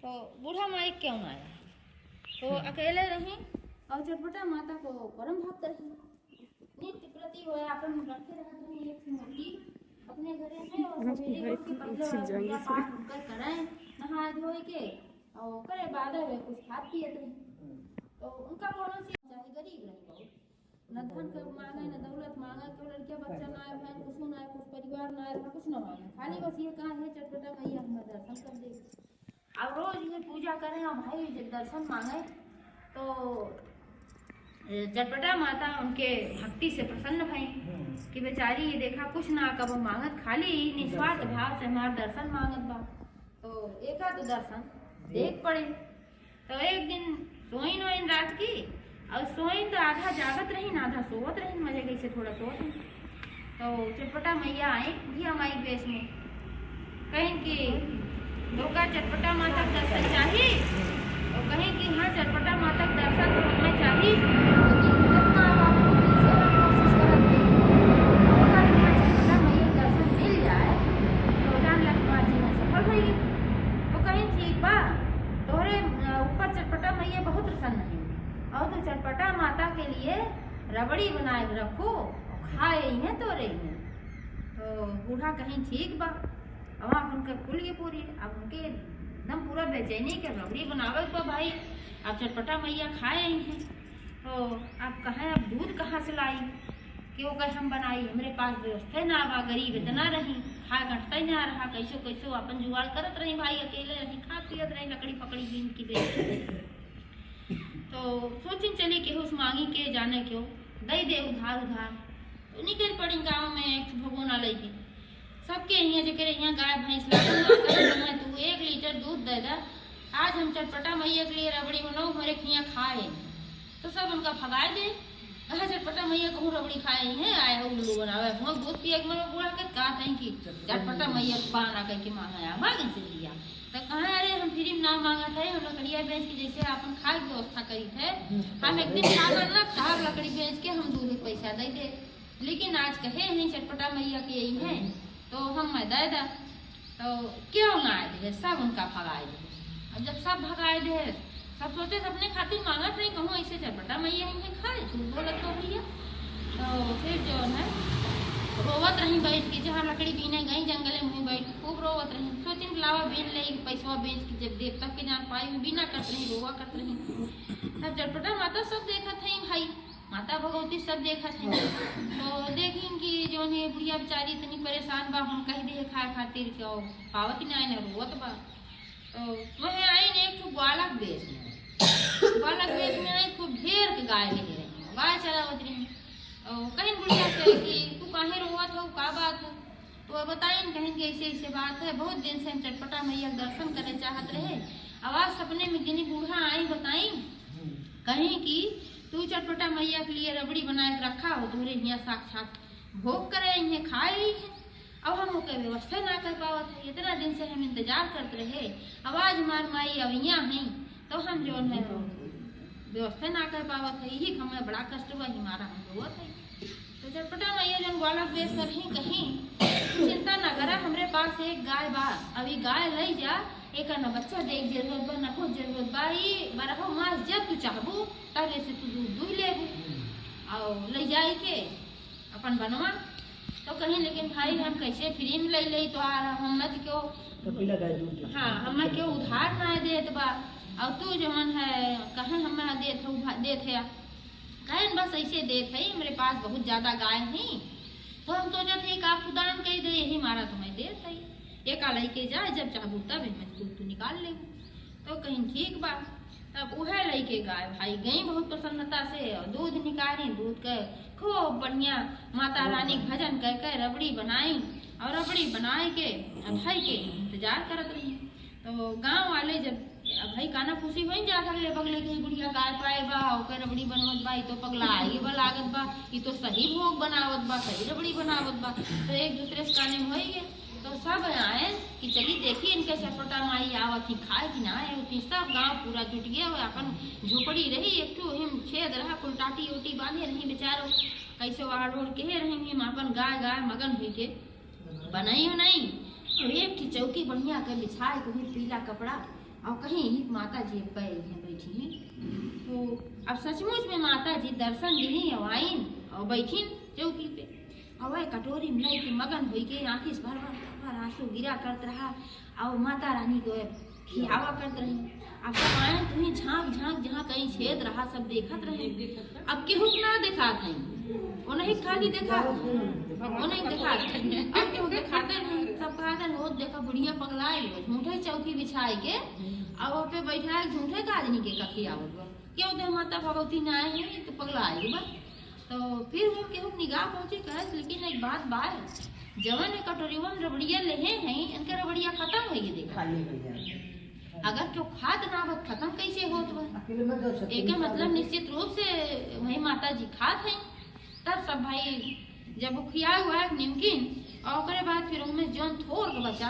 तो बूढ़ा माई क्यों आया, तो अकेले रही और चटपटा माता को परम भक्त रही। नित्य प्रति हो अपन रखे रहते रही एक मूर्ति अपने घरे में और सवेरे उठ के पहले पूजा पाठ कर कराएं नहा धोए के और करे बाद में कुछ खात पियत रही। तो उनका कौन सी चाहे गरीब रही बहुत, न धन का मांगे न दौलत मांगे, कोई लड़के बच्चा ना है, भाई कुछ ना है, कुछ परिवार ना है, कुछ ना मांगे, खाली बस ये कहा है चटपटा मैया हमें दर्शन कर दे। अब रोज ये पूजा करें और भाई जब दर्शन मांगे तो चटपटा माता उनके भक्ति से प्रसन्न भई कि बेचारी ये देखा कुछ ना कब मांगत, खाली निस्वार्थ भाव से हमारा दर्शन मांगत बा। तो एका तो दर्शन देख पड़े। तो एक दिन सोइन वोइन रात की और सोइन तो आधा जागत रही आधा सोवत रही, मजे कैसे थोड़ा सोवत रही। तो चटपटा मैया आई घिया माई बेस में, कहीं कि धोखा चटपटा माता का दर्शन चाहिए और कहीं कि हाँ चटपटा माता का दर्शन तो हमें चाहिए, लेकिन इतना बाबू कैसे कोशिश करते अगर हमें चटपटा मैया दर्शन मिल जाए तो जान लक्ष्मण जी में सफल होगी। तो कहीं ठीक बा तोहरे ऊपर चटपटा मैया बहुत प्रसन्न है और तो चटपटा माता के लिए रबड़ी बनाए रखो और खाए ही है तोरे ही। तो बूढ़ा कहीं ठीक बा, अब उनका खुल गई पूरी, अब उनके एकदम पूरा बेचैनी के रबड़ी बनावे तो भाई अब चटपटा मैया खाए ही हैं। तो आप कहें अब दूध कहाँ से लाई, क्यों कहे हम बनाई, हमारे पास व्यवस्था ना बा, गरीब इतना रही, खाए घटता ही ना रहा, कैसो कैसो अपन जुगाड़ करत रही भाई, अकेले रही खा पियत रही लकड़ी पकड़ी बीन की बेच। तो सोचिन चली कि उस मांगी के जाने क्यों दई दे उधार उधार। तो निकल पड़ी गाँव में एक भगोना लेके, सबके यहाँ जगह यहाँ गाय भैंस लाए तू 1 लीटर दूध दे दा, आज हम चटपटा मैया के लिए रबड़ी बनाओ हमारे यहाँ खाए। तो सब उनका भगाए दे, कहा चटपटा मैया कहूँ रबड़ी खाए हैं आए हो उल्लू बनावे हम दूध पिए बुढ़ा के कहा कहीं की चटपटा मैया बना करके मांगा मांगन से लिया। तो कहा अरे हम फ्री में ना मांगा थे, हम लकड़िया बेच के जैसे अपन खाए व्यवस्था करी थे, हम एक दिन ना था लकड़ी बेच के हम दूध पैसा दे दे, लेकिन आज कहे हैं चटपटा मैया के यही है तो हम मैं दे दा। तो क्यों ना आए दे, सब उनका भगाए दे। अब जब सब भगाए दे सब सोचे अपने खातिर मांगत नहीं, कहूँ ऐसे चटपटा मैया ही खाए झूठ बोलत तो भैया। तो फिर जो है रोवत रही बैठ के, जहाँ लकड़ी बीने गई जंगले में बैठ के खूब रोवत रही, सोचिन लावा बीन ले पैसा बेच के जब देवता के जान पाई बीना करत रही रोवा करत रही। तब चटपटा माता सब देखत है भाई, माता भगवती सब देखा थे। तो देखी कि जो है बुढ़िया बेचारी इतनी परेशान बा, हम कह दे खाए खातिर क्यों पावत ना आए रोवत बा। तो वह आई ने एक बालक बेच में, बालक बेच में आई खूब ढेर के गाय ले रही, गाय चलावत रही। कहीं बुढ़िया से कि तू काहे रोवत हो, का बात है। तो बताइन कहीं कि ऐसे ऐसे बात है, बहुत दिन से हम चटपटा मैया दर्शन करे चाहत रहे, आवाज सपने में गिनी बूढ़ा आई बताई कहीं कि तू चटपटा मैया के लिए रबड़ी बनाए रखा हो, तुम्हारे यहाँ साक्षात भोग करे हैं खाए ही है। अब हम ओके व्यवस्था ना कर पावत है, इतना दिन से हम इंतजार करते रहे, आवाज हमार माई अब यहाँ है तो हम जो है व्यवस्था ना कर पावत है, यही हमें बड़ा कष्ट हुआ हमारा हम रोवत है। तो चटपटा मैया जब बालक बेच कर ही कहीं चिंता ना करा, हमारे पास एक गाय बा, अभी गाय ले जा, एक न बच्चा देख जरूरत बा न कुछ जरूरत बा, ये बरहो मास जब तू चाहबू तब ऐसे तू दूध दूध लेबू और ले जाए के अपन बनवा। तो कहीं लेकिन भाई हम कैसे फ्री में ले ले, तो हम मत क्यों हाँ हमें क्यों उधार ना देत बा, और तू जो है कहें हमें देत है कहें बस ऐसे देत है, मेरे पास बहुत ज्यादा गाय है। तो हम सोचा थे का खुदान कह दे, यही मारा तुम्हें देत है, एक लेके जाए जब चाहू तब दूध तू निकाल ले। तो कहीं ठीक बा, तब वह लेके गाय भाई गई बहुत प्रसन्नता से और दूध निकाली, दूध के खूब बढ़िया माता रानी भजन कह के रबड़ी बनाई और रबड़ी बनाए के भाई के इंतजार करत रही। तो गांव वाले जब भाई काना खुशी हो जा अगले बगले के बुढ़िया गाय पाए बा ओकर रबड़ी बनवत बा, तो पगला आई बा लागत बा, ये तो सही भोग बनावत बा, सही रबड़ी बनावत बा। तो एक दूसरे से काने में होइए तो सब आए कि चली देखी इनके चटपटा माई आवत ही खाए कि ना आए होती। सब गांव पूरा जुट गया, अपन झोपड़ी रही एक तो हिम छेद रहा, कुल टाटी ओटी बांधे रही बेचारो, कैसे वाड़ ओढ़ के रही हम अपन गाय गाय मगन हुई के बनाई हो नहीं। और एक चौकी बढ़िया के बिछाए को पीला कपड़ा और कहीं माता जी बैठी हैं। तो अब सचमुच में माता जी दर्शन दी और आईन और बैठीन चौकी पे, और वह कटोरी में लेके मगन हुई के आँखी से भर आंसू गिरा करत रहा और माता रानी को खियावा करत रही। अब सब आए तुम्हें झाँक जहाँ कहीं छेद रहा सब देखत रहे। अब केहू ना देखा था, वो नहीं खाली देखा, वो नहीं देखा, अब केहू दिखाते नहीं। सब कहा वो देखा बुढ़िया पगलाई झूठे चौकी बिछाए के अब वो पे बैठा झूठे का आदमी के खियावत बा, क्यों दे माता भगवती न आए हैं तो पगलाई बा। तो फिर वो केहू निगाह पहुंची कहे, लेकिन एक बात बात जवन कटोरीवा में रबड़िया लेहे हैं इनके रबड़िया खत्म हो गई देखा। अगर क्यों खाद ना हो खत्म कैसे होत बा, एक मतलब निश्चित रूप से वही माता जी खात हैं। तब सब भाई जब वो खिया हुआ है निमकिन और उसके बाद फिर उनमें जौन थोड़ के बचा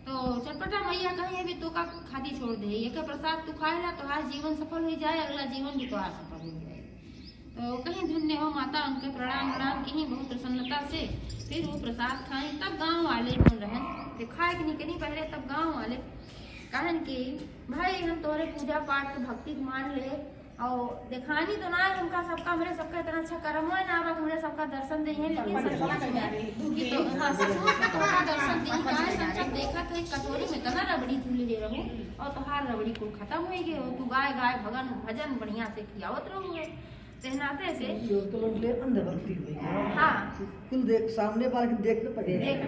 तो चटपटा मैया कहे भी तो का खादी छोड़ दे, ये प्रसाद तू खाएला तो आज जीवन सफल हो जाए, अगला जीवन भी तो आज सफल हो जाए। तो कहीं धन्य हो माता, उनके प्रणाम की बहुत प्रसन्नता से फिर वो प्रसाद खाए। तब गांव वाले बोल रहे हैं खाए कि नहीं पहले, तब गांव वाले कहन कि भाई हम तोरे पूजा पाठ के भक्ति मान ले और दिखानी तो ना है हमका सबका, हमरे सबका इतना अच्छा कर्म है ना हमरे सबका दर्शन दे हैं, लेकिन दर्शन दी सब देखा तो एक कटोरी में तना रबड़ी तू ले रहू और तुहार रबड़ी को खत्म हो गए हो, तू गाय गाय भजन बढ़िया से खियावत रहू है तेनाते से हाँ कुल देख सामने वाले देख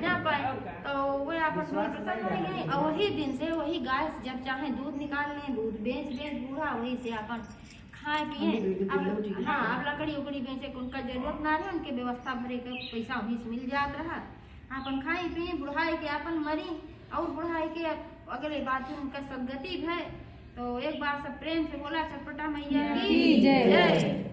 ना पाए। तो वे आपस में प्रसन्न हो गए और वही दिन से वही गाय से जब चाहे दूध निकाल लें, दूध बेच बूढ़ा वही से अपन खाए पिए। अब हाँ अब लकड़ी उकड़ी बेचे उनका जरूरत ना रहे, उनके व्यवस्था भरे के पैसा वहीं से मिल जात रहा, अपन खाई पिए बुढ़ाई के अपन मरी और बुढ़ाई के अगले बात में उनका सदगति है। तो एक बार सब प्रेम से बोला चटपटा मैया की जय।